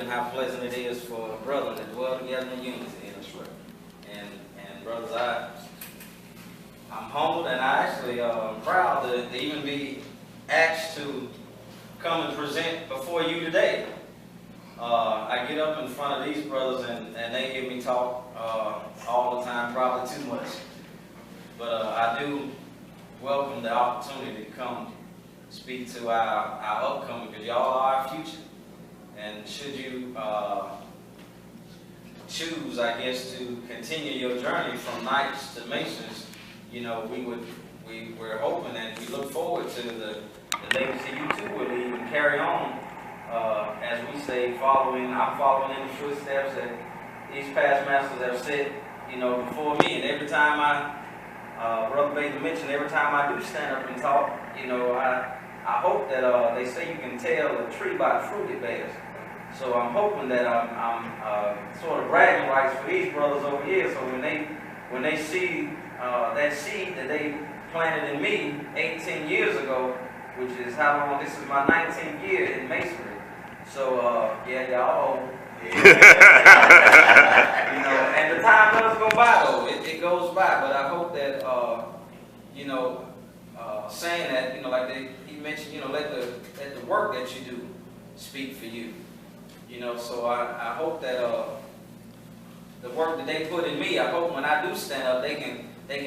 and how pleasant it is for a brother to dwell together in unity. And brothers, I'm humbled and I actually proud to even be asked to come and present before you today. I get up in front of these brothers and they hear me talk all the time, probably too much. But I do welcome the opportunity to come speak to our upcoming, because y'all are our future. And should you choose, I guess, to continue your journey from Knights to Masons, you know, we're hoping and we look forward to the legacy you too will leave and carry on. As we say, I'm following in the footsteps that these past masters have set, you know, before me. And every time Brother Baker mentioned, every time I do stand up and talk, you know, I hope that they say you can tell a tree by the fruit it bears. So I'm hoping that I'm sort of bragging rights for these brothers over here. So when they see that seed that they planted in me 18 years ago, which is how long, this is my 19th year in masonry. So yeah, y'all old. You know, and the time does go by though. It goes by, but I hope that you know, saying that, you know, like he mentioned, you know, let the work that you do speak for you. You know, so I hope that the work that they put in me, I hope when I do stand up, they can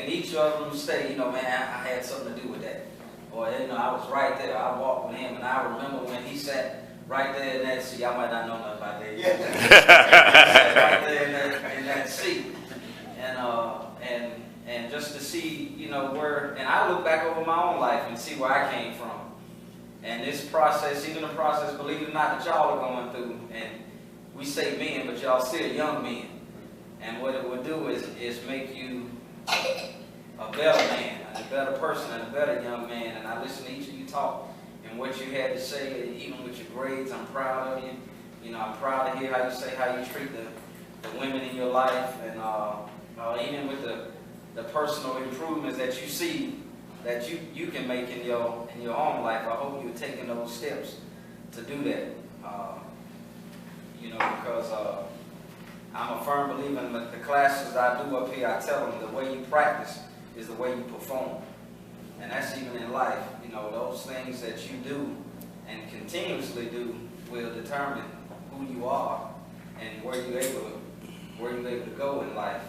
each of them say, you know, man, I had something to do with that. Or, you know, I was right there. I walked with him, and I remember when he sat right there in that seat. Y'all might not know nothing about that. Yeah. He sat right there in that seat. And just to see, you know, and I look back over my own life and see where I came from. And this process, even the process, believe it or not, that y'all are going through, and we say men, but y'all still young men. And what it will do is make you a better man, and a better person, and a better young man. And I listen to each of you talk and what you had to say, even with your grades. I'm proud of you. You know, I'm proud to hear how you say how you treat the women in your life, and even with the personal improvements that you see that you can make in your own life. I hope you're taking those steps to do that. You know, because I'm a firm believer in the classes that I do up here. I tell them the way you practice is the way you perform. And that's even in life. You know, those things that you do and continuously do will determine who you are and where you're able to go in life.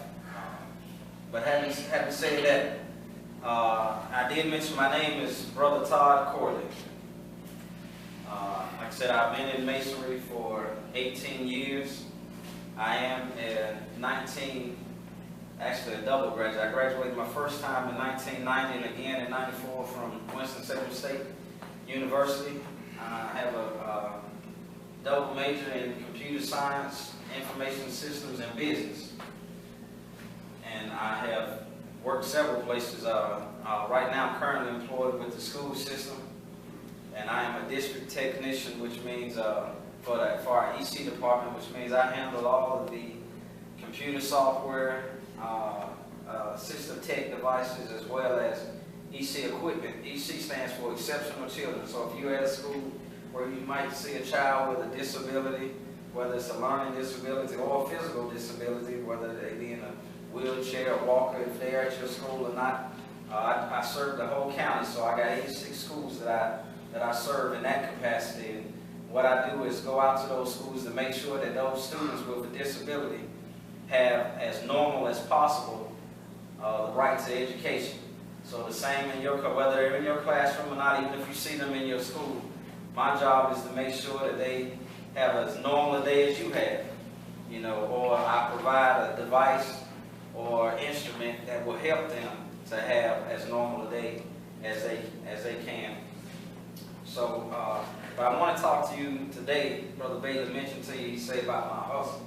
But having said that, I did mention my name is Brother Todd Corley. Like I said, I've been in masonry for 18 years. I am actually a double graduate. I graduated my first time in 1990 and again in 94 from Winston-Salem State University. I have a double major in computer science, information systems, and business. And I have worked several places. Right now I'm currently employed with the school system, and I am a district technician, which means for our EC department, which means I handle all of the computer software, system tech devices, as well as EC equipment. EC stands for Exceptional Children. So if you're at a school where you might see a child with a disability, whether it's a learning disability or a physical disability, whether they be in a wheelchair or walker, if they're at your school or not, I serve the whole county, so I got 86 schools that I serve in that capacity. And what I do is go out to those schools to make sure that those students with a disability have, as normal as possible, the right to education. So the same in your, whether they're in your classroom or not, even if you see them in your school, my job is to make sure that they have as normal a day as you have, you know, or I provide a device or instrument that will help them to have as normal a day as they can. So, but I want to talk to you today. Brother Bailey mentioned to you, he said about my hustle.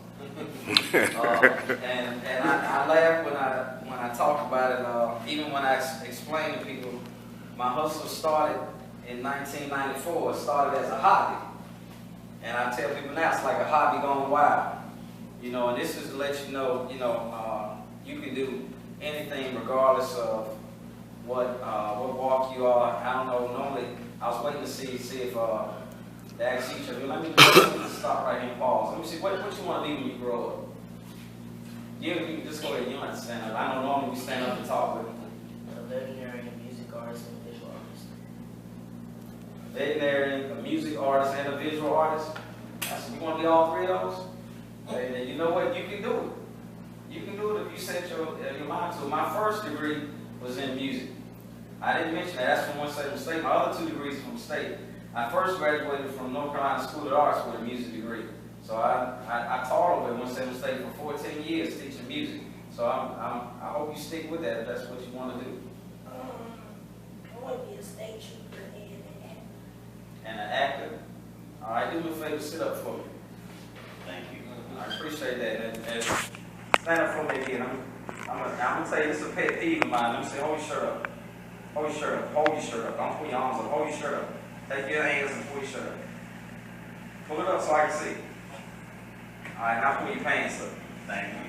And I laugh when I talk about it. Even when I explain to people, my hustle started in 1994. It started as a hobby, and I tell people now it's like a hobby gone wild. You know, and this is to let you know, you can do anything regardless of what walk you are. I don't know. Normally, I was waiting to see if They ask each other, let me stop right here and pause. Let me see, what you want to be when you grow up? You can just go ahead, you don't have to stand up. I know normally we stand up and talk, but A veterinarian, music artist, and visual artist. A veterinarian, a music artist, and a visual artist. You want to be all three of those? And you know what? You can do it. You can do it if you set your mind to it. My first degree was in music. I didn't mention that. That's from Winston-Salem State. My other 2 degrees from state. I first graduated from North Carolina School of the Arts with a music degree. So I taught over at Winston-Salem State for 14 years teaching music. So I hope you stick with that if that's what you want to do. I want to be a stage shooter and an actor. And an actor? All right, do me a favor, sit up for me. Thank you. I appreciate that. And stand up for me again. I'm going to tell you, this is a pet peeve of mine. Let me say, hold your shirt up. Hold your shirt up. Hold your shirt up. Don't pull your arms up. Hold your shirt up. Take your hands and pull your shirt up. Pull it up so I can see. All right, now pull your pants up. Thank you.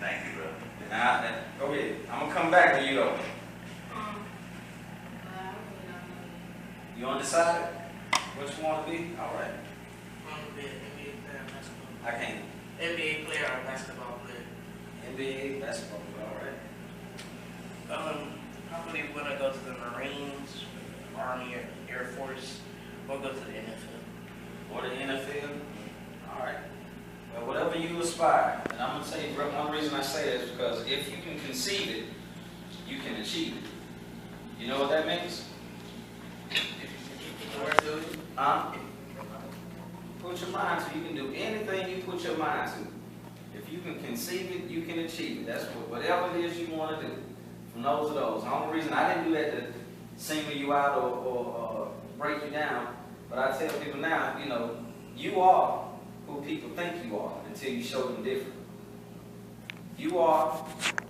Thank you, brother. Now, go ahead. I'm going to come back to you, though. You undecided? What you want to be? All right. I want to be an NBA player, basketball. I can't. NBA player or basketball player. NBA, basketball player, all right. Probably when I go to the Marines, Army, Air Force, or go to the NFL. Or the NFL? All right. Well, whatever you aspire. And I'm going to tell you, one reason I say that is because if you can conceive it, you can achieve it. You know what that means? Put your mind to. You can do anything you put your mind to. If you can conceive it, you can achieve it. That's whatever it is you want to do. From those to those. The only reason I didn't do that to single you out or break you down, but I tell people now, you are who people think you are until you show them different. You are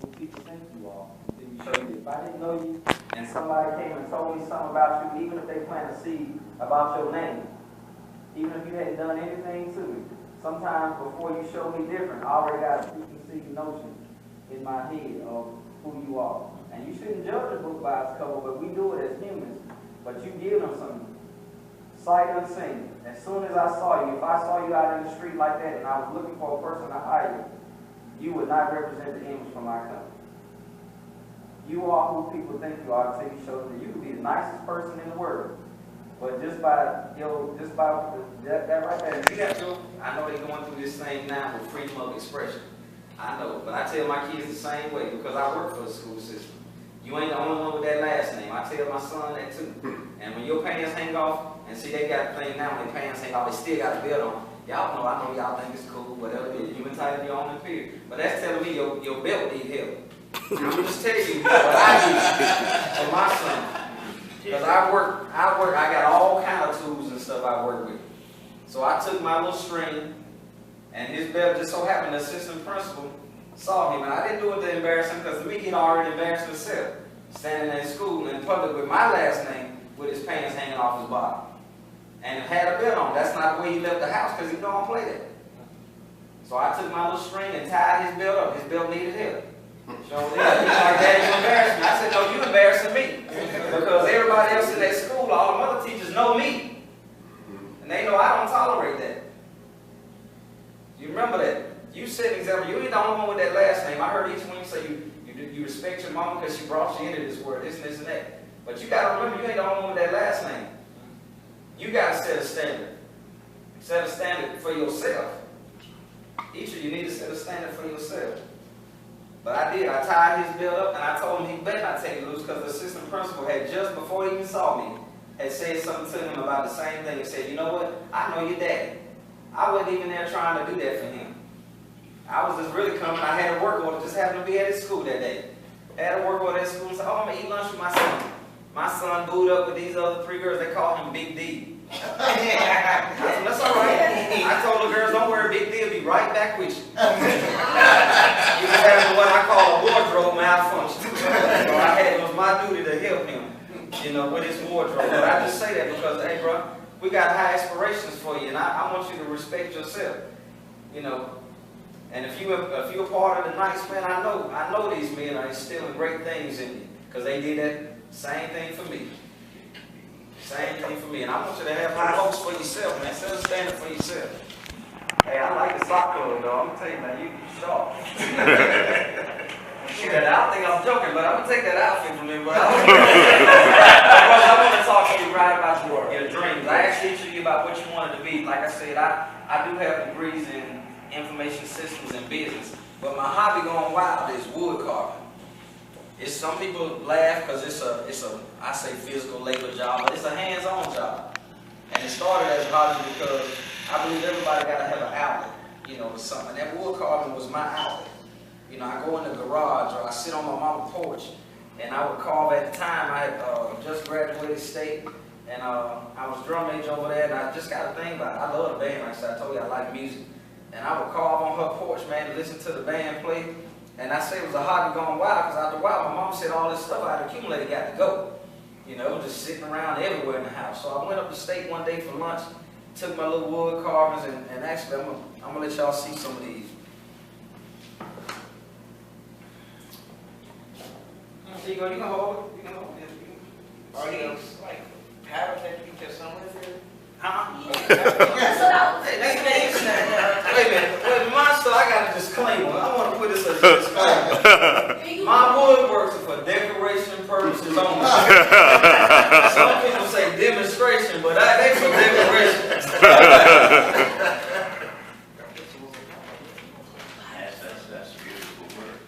who people think you are until you show them different. If I didn't know you and somebody came and told me something about you, even if they plant a seed about your name, even if you hadn't done anything to me, sometimes before you show me different, I already got a preconceived notion in my head of who you are. And you shouldn't judge a book by its cover, but we do it as humans. But you give them some sight unseen. As soon as I saw you, if I saw you out in the street like that and I was looking for a person to hire you would not represent the image from my company. You are who people think you are until you show them that you can be the nicest person in the world. But just by that right there, you got to, I know they're going through this thing now with freedom of expression. I know, but I tell my kids the same way because I work for the school system. You ain't the only one with that last name. I tell my son that too. And when your pants hang off, and see they got the thing now when their pants hang off, they still got a belt on. Y'all know, I know y'all think it's cool, whatever it is. You entitled to your own period. But that's telling me your belt need help. I'm just telling you what I do for my son. Because I got all kind of tools and stuff I work with. So I took my little string, and his belt just so happened the assistant principal saw him. And I didn't do it to embarrass him because me he'd already embarrassed himself. Standing in school in public with my last name with his pants hanging off his body. And had a belt on. That's not the way he left the house because he don't play that. So I took my little string and tied his belt up. His belt needed help. So he's like, Dad, you embarrassed me. I said, no, you embarrassing me. Because everybody else in that school, all the other teachers know me. And they know I don't tolerate that. You remember that. You set an example. You ain't the only one with that last name. I heard each one say you respect your mama because she brought you into this world, this and this and that. But you got to remember, you ain't the only one with that last name. You got to set a standard. Set a standard for yourself. Each of you need to set a standard for yourself. But I did. I tied his belt up and I told him he better not take it loose because the assistant principal had just before he even saw me had said something to him about the same thing. He said, you know what? I know your daddy. I wasn't even there trying to do that for him. I was just really coming. I had a work order. Just happened to be at his school that day. I had a work order at school and said, oh, I'm going to eat lunch with my son. My son booed up with these other 3 girls. They call him Big D. I said, that's all right. I told the girls, don't worry, Big D will be right back with you. He was having what I call a wardrobe malfunction. So it was my duty to help him, with his wardrobe. But I just say that because, hey, bro, we got high aspirations for you, and I want you to respect yourself, And if you're a part of the Knights, man, I know these men are instilling great things in you because they did that same thing for me. Same thing for me. And I want you to have high hopes for yourself, man. Set a standard for yourself. Hey, I like the sock color, though. I'm gonna tell you, man, you sharp. I don't think I'm joking, but I'm gonna take that outfit from me, but I want to talk to you right about your dreams. I asked each of you about what you wanted to be. Like I said, I do have degrees in information systems and business, but my hobby going wild is wood carving. It's, some people laugh because it's a I say physical labor job, but it's a hands-on job. And it started as a hobby because I believe everybody got to have an outlet, you know, something. That wood carving was my outlet. You know, I go in the garage or I sit on my mama's porch and I would carve. At the time, I had just graduated state and I was drum major over there, and I just got a thing about it. I love the band, like I said, I told you I like music. And I would carve on her porch, man, and listen to the band play. And I say it was a hobby going wild because after a while, my mom said all this stuff I had accumulated got to go. You know, just sitting around everywhere in the house. So I went up to state one day for lunch, took my little wood carvings, and actually, I'm going to let y'all see some of these. Here you go, you can hold it. You can hold it. Are these like patterns that you can somewhere there? Huh? Yeah. That's what I was Wait a minute. Wait, mine, so I got a disclaimer. I want to put this as a disclaimer. My woodworks are for decoration purposes only. Some people say demonstration, but they for decoration. That's beautiful work.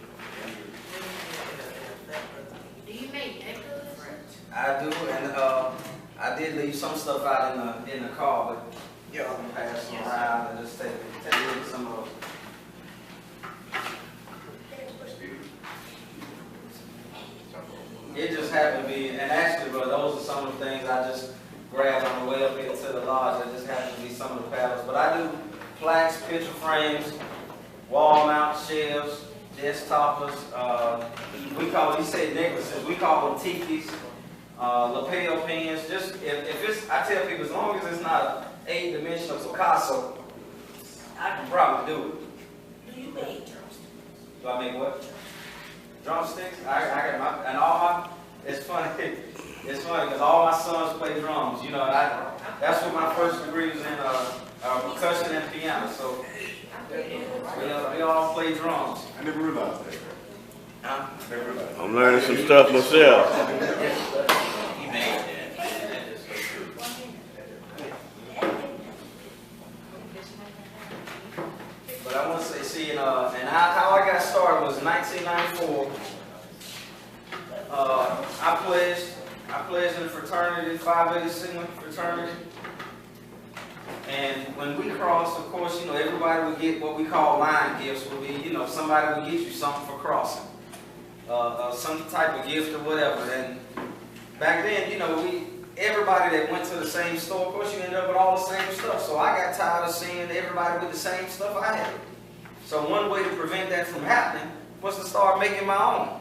Do you make necklaces? I do, and I did leave some stuff out in the car, but Yeah. I'm gonna pass them around and just take a look at some of those. It just happened to be, and actually, bro, those are some of the things I just grabbed on the way up here to the lodge. That just happened to be some of the paddles. But I do plaques, picture frames, wall mount shelves, desk toppers. We call, he said necklaces. We call them tikis, lapel pins. Just if it's, I tell people, as long as it's not an 8-dimensional Picasso, I can probably do it. Do you make drumsticks? Do I make what? Drumsticks? I got my, and all my, it's funny because all my sons play drums, you know, that's what my first degree was in, percussion and piano, so we all play drums. I never realized that. Huh? Never realized. I'm learning some stuff myself. You made that. That is so true. But I want to say, see, and how I got started was 1994. I pledged in the fraternity, Phi Beta Sigma fraternity. And when we crossed, of course, you know, everybody would get what we call line gifts. Would be, you know, somebody would get you something for crossing, some type of gift or whatever. And back then, you know, everybody that went to the same store, of course, you ended up with all the same stuff. So I got tired of seeing everybody with the same stuff I had. So one way to prevent that from happening was to start making my own.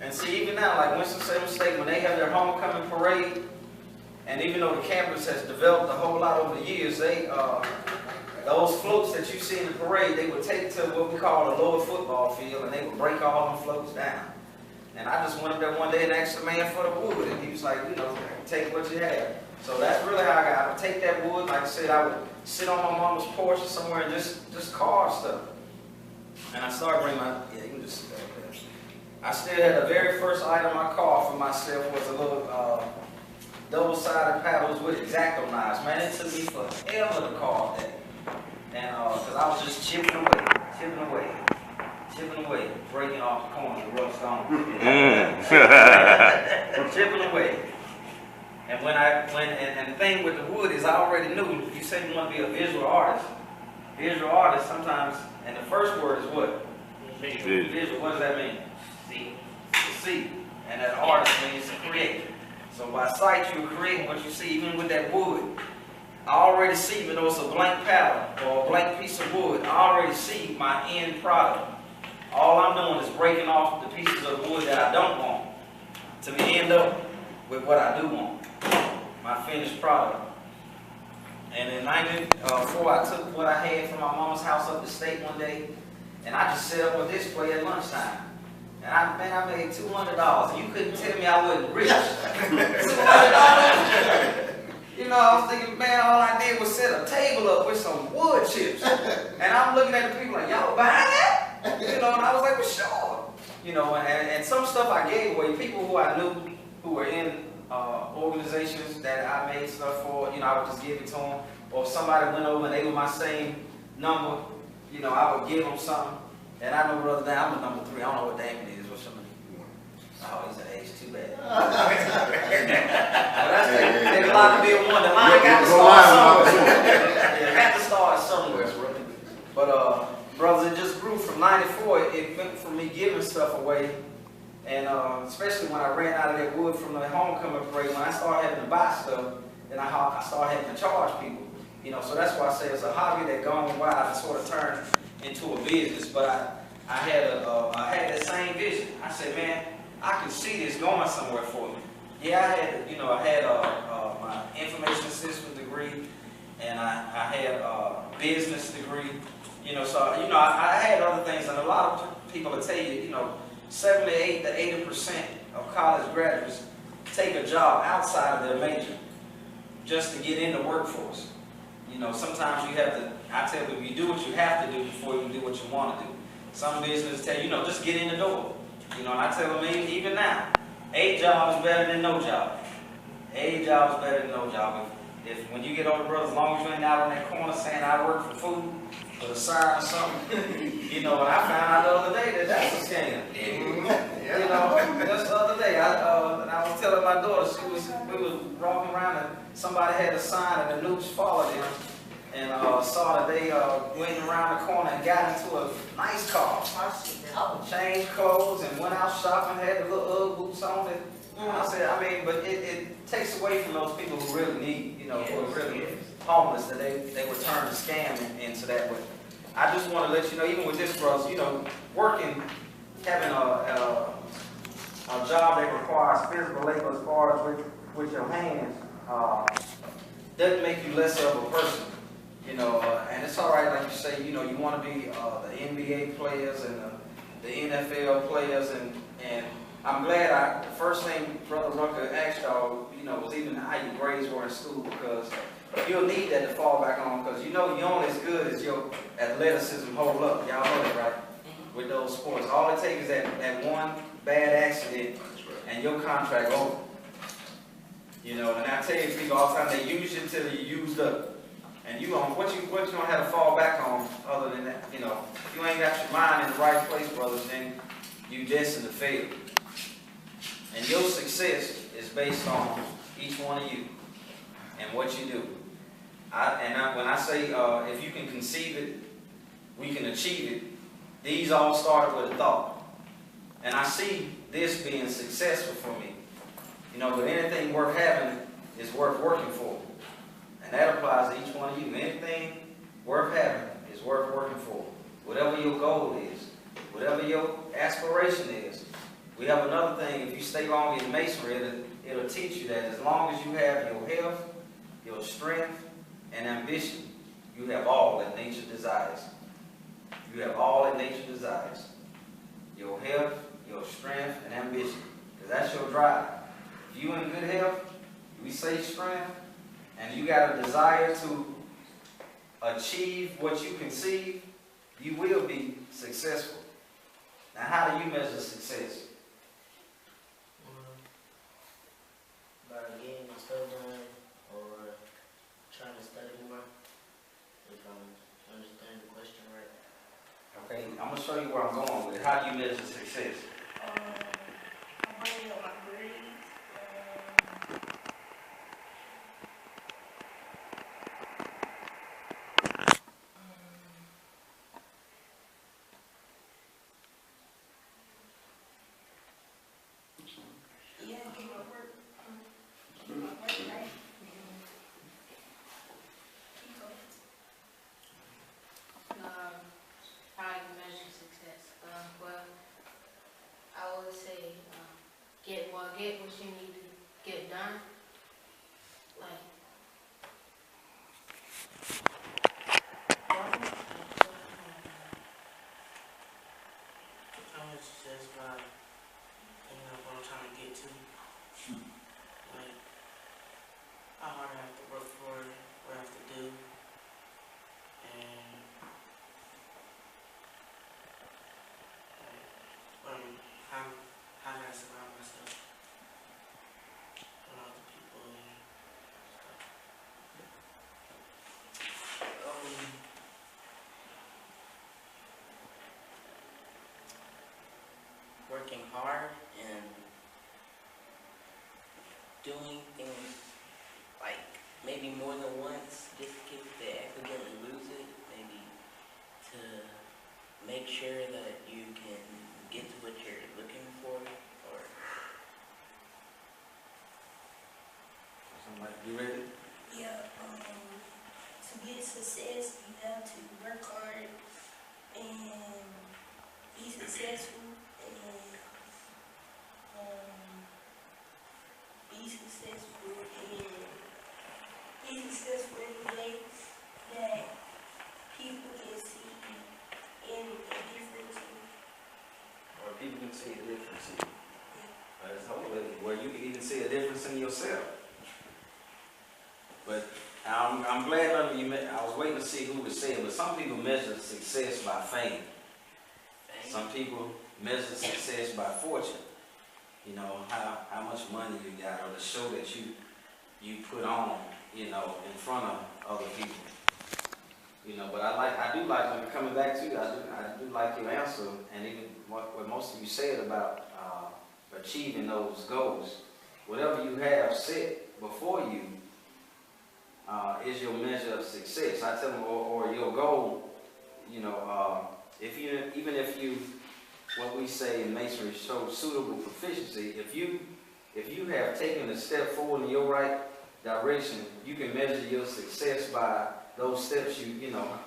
And see, even now, like Winston-Salem State, when they have their homecoming parade, and even though the campus has developed a whole lot over the years, those floats that you see in the parade, they would take to what we call a lower football field, and they would break all them floats down. And I just went up there one day and asked the man for the wood, and he was like, you know, take what you have. So that's really how I would take that wood. Like I said, I would sit on my mama's porch or somewhere and just carve stuff. And I started bringing my, yeah, you can just sit there. I still had the very first item I carved for myself was a little double-sided paddles with X-Acto knives. Man, it took me forever to carve that. And because I was just chipping away, breaking off the corners, the rough stone. Chipping away. And and the thing with the wood is I already knew, you say you want to be a visual artist. Visual artist sometimes, and the first word is what? Visual, what does that mean? See. To see. And that artist means to create. So by sight, you're creating what you see, even with that wood. I already see, even though it's a blank pattern or a blank piece of wood, I already see my end product. All I'm doing is breaking off the pieces of wood that I don't want to end up with what I do want, my finished product. And in 1994, I took what I had from my mama's house up the state one day, and I just set up a display at lunchtime. And I made $200, and you couldn't tell me I wasn't rich. $200. You know, I was thinking, man, all I did was set a table up with some wood chips. And I'm looking at the people like, y'all buying that? You know, and I was like, well, sure. You know, and some stuff I gave away, people who I knew who were in organizations that I made stuff for, you know, I would just give it to them. Or if somebody went over and they were my same number, you know, I would give them something. And I know Brother Dan, I'm a number 3. I don't know what Damon is. What's somebody? Oh, he's an age, too bad. Well, that's take a lot to be a one. The line got to start somewhere. Yeah, got to start somewhere. But brothers, it just grew from 94. It went from me giving stuff away, and especially when I ran out of that wood from the homecoming parade, when I started having to buy stuff, then I started having to charge people. You know, so that's why I say it's a hobby that gone wild and sort of turned into a business. But I had that same vision. I said, man, I can see this going somewhere for me. Yeah, I had my information systems degree, and I had a business degree. You know, so you know, I had other things, and a lot of people will tell you, you know, 78 to 80% of college graduates take a job outside of their major just to get in the workforce. You know, sometimes you have to. I tell people, you do what you have to do before you do what you want to do. Some businesses tell you, just get in the door. You know, and I tell them even now, a job is better than no job. A job is better than no job. If when you get older, brother, as long as you ain't out on that corner saying I work for food or the sign or something, you know. And I found out the other day that's a scam. You know, just the other day, and I was telling my daughter, we was walking around and somebody had a sign and the news followed them. And saw that they went around the corner and got into a nice car. Changed clothes and went out shopping, had the little Ugg boots on it. I said, but it takes away from those people who really need, you know, who are really homeless, that they were turned to scam into that way. I just want to let you know, even with this, brothers, you know, working, having a job that requires physical labor as far as with your hands, doesn't make you less of a person. You know, and it's all right, like you say, you know, you want to be the NBA players and the NFL players, and I'm glad the first thing Brother Rucker asked y'all, you know, was even how your grades were in school, because you'll need that to fall back on, because you know you're only as good as your athleticism hold up. Y'all know that, right? With those sports. All it takes is that one bad accident, and your contract over. You know, and I tell you people all the time, they use you until you're used up. And what you don't have to fall back on other than that, you know, if you ain't got your mind in the right place, brothers, then you destined to fail. And your success is based on each one of you and what you do. When I say if you can conceive it, we can achieve it, these all started with a thought. And I see this being successful for me. You know, but anything worth having is worth working for. And that applies to each one of you. Anything worth having is worth working for. Whatever your goal is, whatever your aspiration is. We have another thing, if you stay long in masonry, it'll teach you that as long as you have your health, your strength, and ambition, you have all that nature desires. You have all that nature desires. Your health, your strength, and ambition. Because that's your drive. If you in good health, we say strength, and you got a desire to achieve what you conceive, you will be successful. Now, how do you measure success? By getting my stuff done or trying to study more, if I understand the question right. Okay, I'm going to show you where I'm going with it. How do you measure success? I'm bringing up my grades. Yeah, keep my work. Keep my work right. Keep going. How you measure success? Well, I would say get what you need to get done. Like, How much success by what I'm trying to get to? Like, how hard I have to work working hard and doing things like maybe more than once, just to get to accidentally lose it, maybe to make sure that you can get to what you're looking for, or Somebody, you ready? Yeah, to get success, you have to work hard and be successful and be successful in a way that people can see in a difference. Or people can see a difference in you. That's hopefully where you can even see a difference in yourself. But I'm glad none of you I was waiting to see who would say it, but some people measure success by fame. Some people measure success by fortune. You know, how much money you got, or the show that you put on, you know, in front of other people. You know, but I do like, when coming back to you, I do like your answer, and even what most of you said about achieving those goals. Whatever you have set before you is your measure of success. I tell them, or your goal, you know, even if you, what we say in masonry, show suitable proficiency, if you have taken a step forward in your right direction, you can measure your success by those steps you know,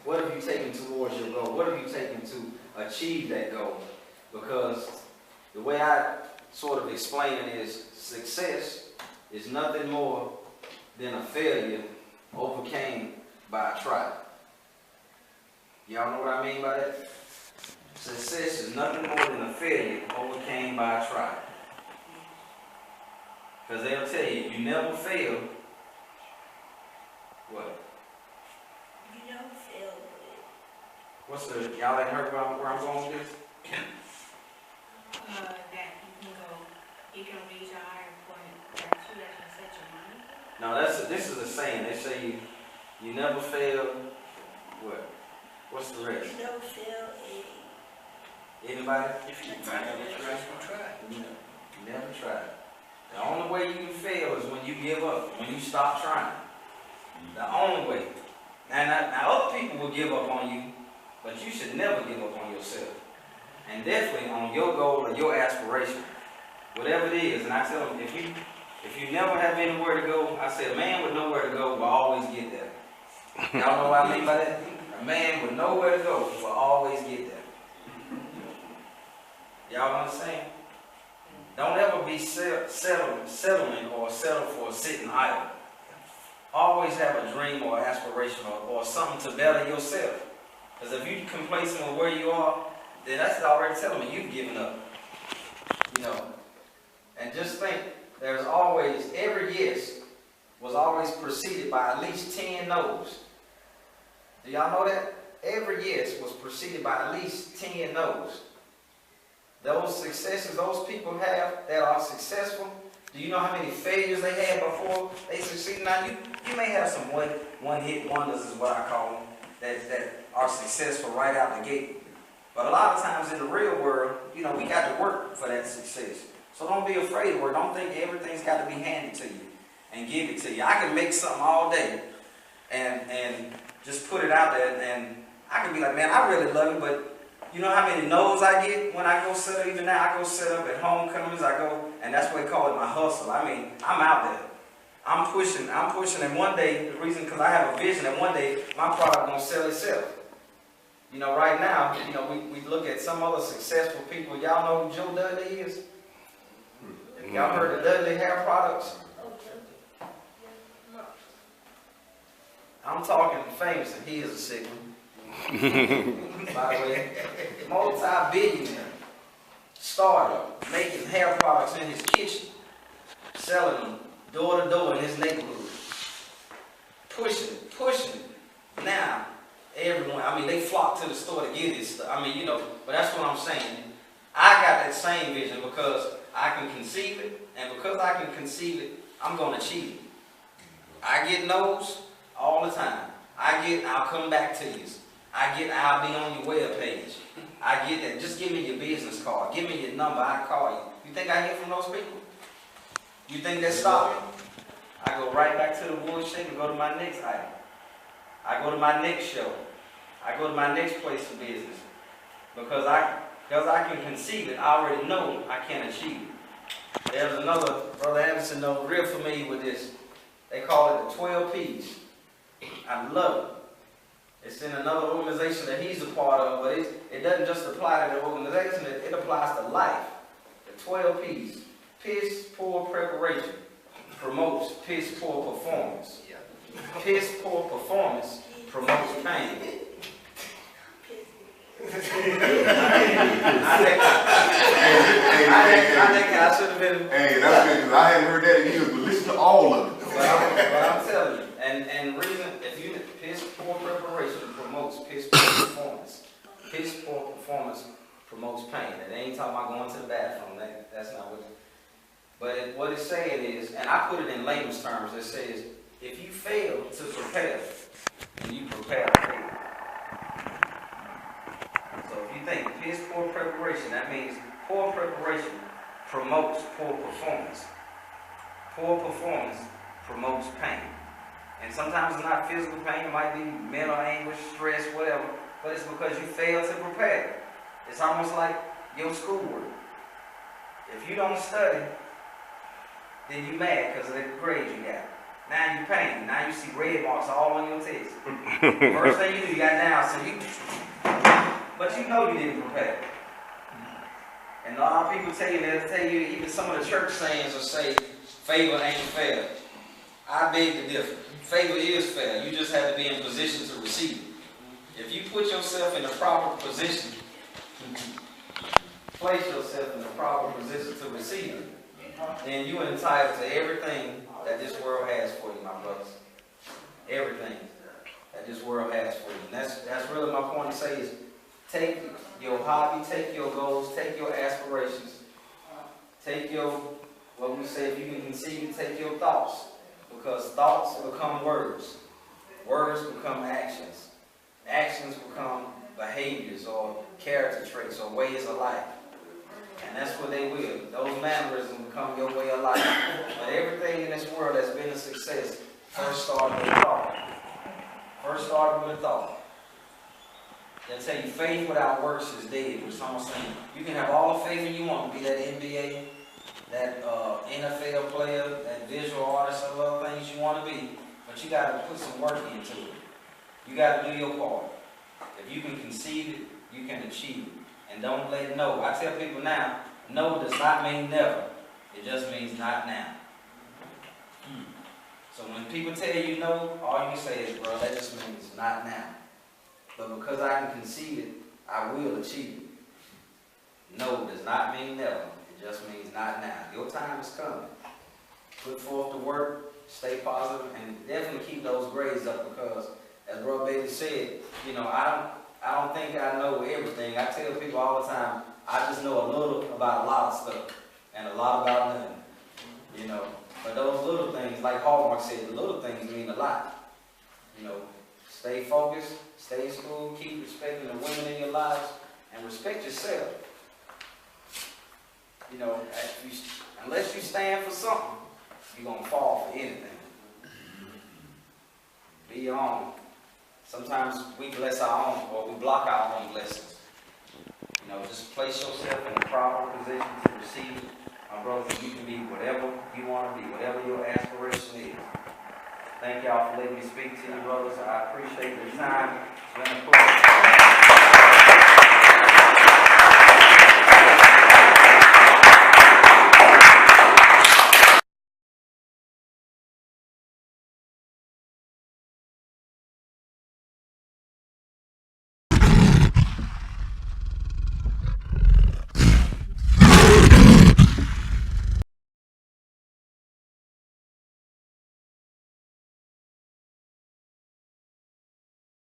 what have you taken towards your goal? What have you taken to achieve that goal? Because the way I sort of explain it is, success is nothing more than a failure overcame by a try. Y'all know what I mean by that? Success is nothing more than a failure overcame by a try. Because they'll tell you, you never fail. What? You don't fail with What's the, y'all ain't heard where I'm going with this? That you can reach a higher point that you can set your mind. No, this is a saying. They say you never fail. What? What's the rest? You don't fail Anybody? If you try, you try. You never try. The only way you can fail is when you give up, when you stop trying. The only way. Now other people will give up on you, but you should never give up on yourself. And definitely on your goal or your aspiration. Whatever it is. And I tell them, if you never have anywhere to go, I say a man with nowhere to go will always get there. Y'all know what I mean by that? A man with nowhere to go will always get there. Y'all understand? Don't ever be settling or settle for sitting idle. Always have a dream or aspiration or something to better yourself. Because if you're complacent with where you are, then that's already telling me you've given up. You know. And just think, there's always, every yes was always preceded by at least 10 no's. Do y'all know that? Every yes was preceded by at least 10 no's. Those successes those people have that are successful, do you know how many failures they had before they succeeded? Now, you may have some one-hit wonders is what I call them, that are successful right out the gate. But a lot of times in the real world, you know, we got to work for that success. So don't be afraid of work. Don't think everything's got to be handed to you and give it to you. I can make something all day and just put it out there, and I can be like, man, I really love it, but you know how many no's I get when I go set up? Even now, I go set up at homecomings. I go, and that's what they call it, my hustle. I mean, I'm out there. I'm pushing, and one day, the reason, because I have a vision that one day my product gonna sell itself. You know, right now, you know, we look at some other successful people. Y'all know who Joe Dudley is? Y'all heard of Dudley Hair Products? I'm talking famous, and he is a sick one. By the way, multi-billionaire startup, making hair products in his kitchen, selling them door to door in his neighborhood, pushing. Now, everyone, I mean, they flock to the store to get his stuff. I mean, you know, but that's what I'm saying. I got that same vision because I can conceive it, and because I can conceive it, I'm going to achieve it. I get no's all the time. I'll come back to you. I'll be on your web page. I get that. Just give me your business card. Give me your number. I call you. You think I hear from those people? You think that stop me? I go right back to the bullshit and go to my next item. I go to my next show. I go to my next place of business. Because I can conceive it, I already know I can achieve it. There's another, Brother Anderson knows, real familiar with this. They call it the 12 P's. I love it. It's in another organization that he's a part of, but it doesn't just apply to the organization, it applies to life. The 12 P's. Piss poor preparation promotes piss poor performance. Piss poor performance promotes pain. I should have been. Hey, that's good, because I hadn't heard that in years, but listen to all of it. But I'm telling you, and reason, if you piss poor preparation promotes piss poor performance. Piss poor performance promotes pain. And they ain't talking about going to the bathroom. That's not what. But what it's saying is, and I put it in layman's terms. It says, if you fail to prepare, then you prepare to fail. So if you think piss poor preparation, that means poor preparation promotes poor performance. Poor performance promotes pain. And sometimes it's not physical pain, it might be mental anguish, stress, whatever, but it's because you failed to prepare. It's almost like your schoolwork. If you don't study, then you mad because of the grades you got. Now you pain. Now you see red marks all on your test. First thing you do, you got down, so you, but you know you didn't prepare. And a lot of people they'll tell you, even some of the church sayings will say, favor ain't fair. I beg to differ. Favor is fair. You just have to be in position to receive it. If you put yourself in the proper position, place yourself in the proper position to receive it, then you are entitled to everything that this world has for you, my brothers. Everything that this world has for you. And that's really my point to say is, take your hobby, take your goals, take your aspirations, take your, what we say, if you can conceive it, take your thoughts. Because thoughts become words. Words become actions. Actions become behaviors or character traits or ways of life. And that's what they will. Those mannerisms become your way of life. But everything in this world that's been a success first started with thought. First started with thought. They'll tell you faith without works is dead. Which someone's saying you can have all the faith you want to be that NBA, that NFL player, that visual artist, or other things you want to be, but you got to put some work into it. You got to do your part. If you can conceive it, you can achieve it. And don't let no. I tell people now, no does not mean never. It just means not now. So when people tell you no, all you can say is, bro, that just means not now. But because I can conceive it, I will achieve it. No does not mean never. It just means not now. Your time is coming. Put forth the work, stay positive, and definitely keep those grades up because, as Brother Bailey said, you know, I don't think I know everything. I tell people all the time, I just know a little about a lot of stuff and a lot about nothing. You know, but those little things, like Hallmark said, the little things mean a lot. You know, stay focused, stay in school, keep respecting the women in your lives, and respect yourself. You know, unless you stand for something, you're going to fall for anything. Be your own. Sometimes we bless our own, or we block our own blessings. You know, just place yourself in the proper position to receive it. My brother, you can be whatever you want to be, whatever your aspiration is. Thank y'all for letting me speak to you, brothers. I appreciate your time. It's been a pleasure.